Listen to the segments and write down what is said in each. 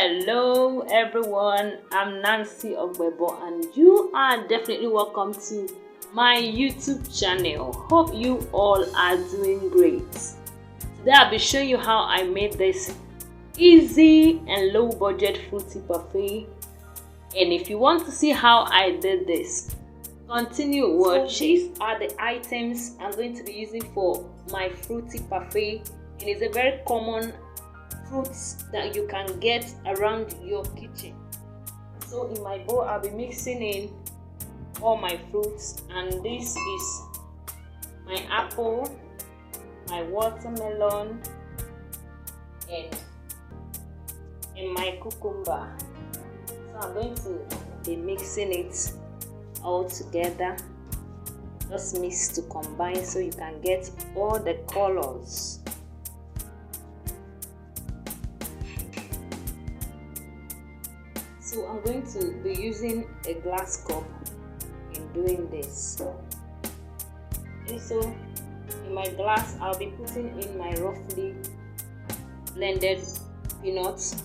Hello everyone, I'm Nancy Ogbebor and you are definitely welcome to my YouTube channel. Hope you all are doing great. Today I'll be showing you how I made this easy and low budget fruity parfait. And if you want to see how I did this, continue watching. So these are the items I'm going to be using for my fruity parfait. It is a very common fruits that you can get around your kitchen. So in my bowl I'll be mixing in all my fruits, and this is my apple, my watermelon, and my cucumber. So I'm going to be mixing it all together. Just mix to combine so you can get all the colors. So I'm going to be using a glass cup in doing this. And so in my glass I'll be putting in my roughly blended peanuts,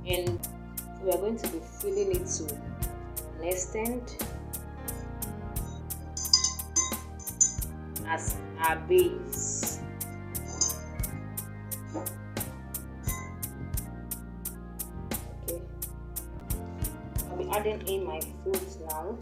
and we are going to be filling it to an extent as our base. Adding in my fruits now.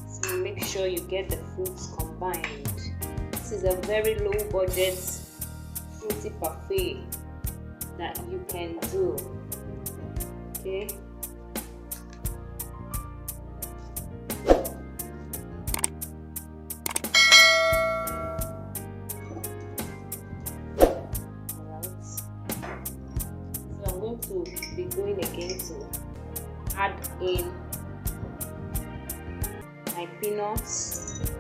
So make sure you get the fruits combined. This is a very low budget fruity parfait that you can do. Okay. To be going again to add in my peanuts,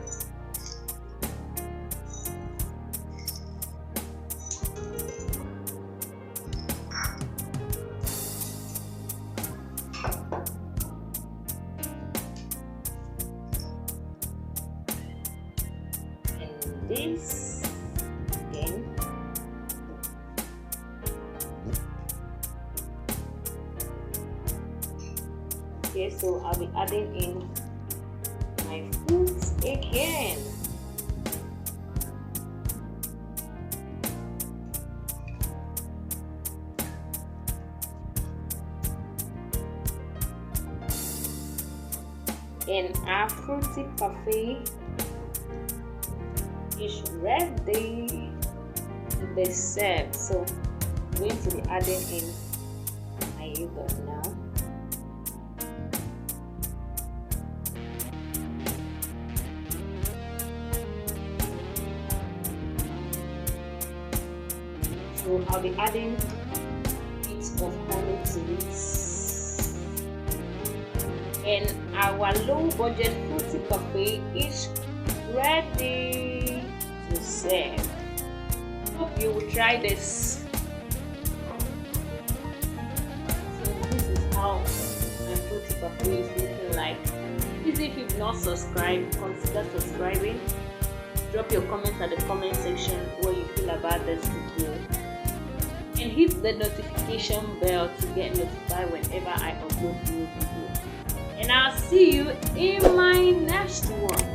and this again. Okay, so I'll be adding in my fruits again. And our fruity parfait is ready to be served. So I'm going to be adding in my yogurt now. So I'll be adding bits of honey to it. And our low budget fruity parfait is ready to serve. Hope you will try this. So this is how my fruity parfait is looking like. Please, if you've not subscribed, consider subscribing. Drop your comments at the comment section what you feel about this video. And hit the notification bell to get notified whenever I upload new video. And I'll see you in my next one.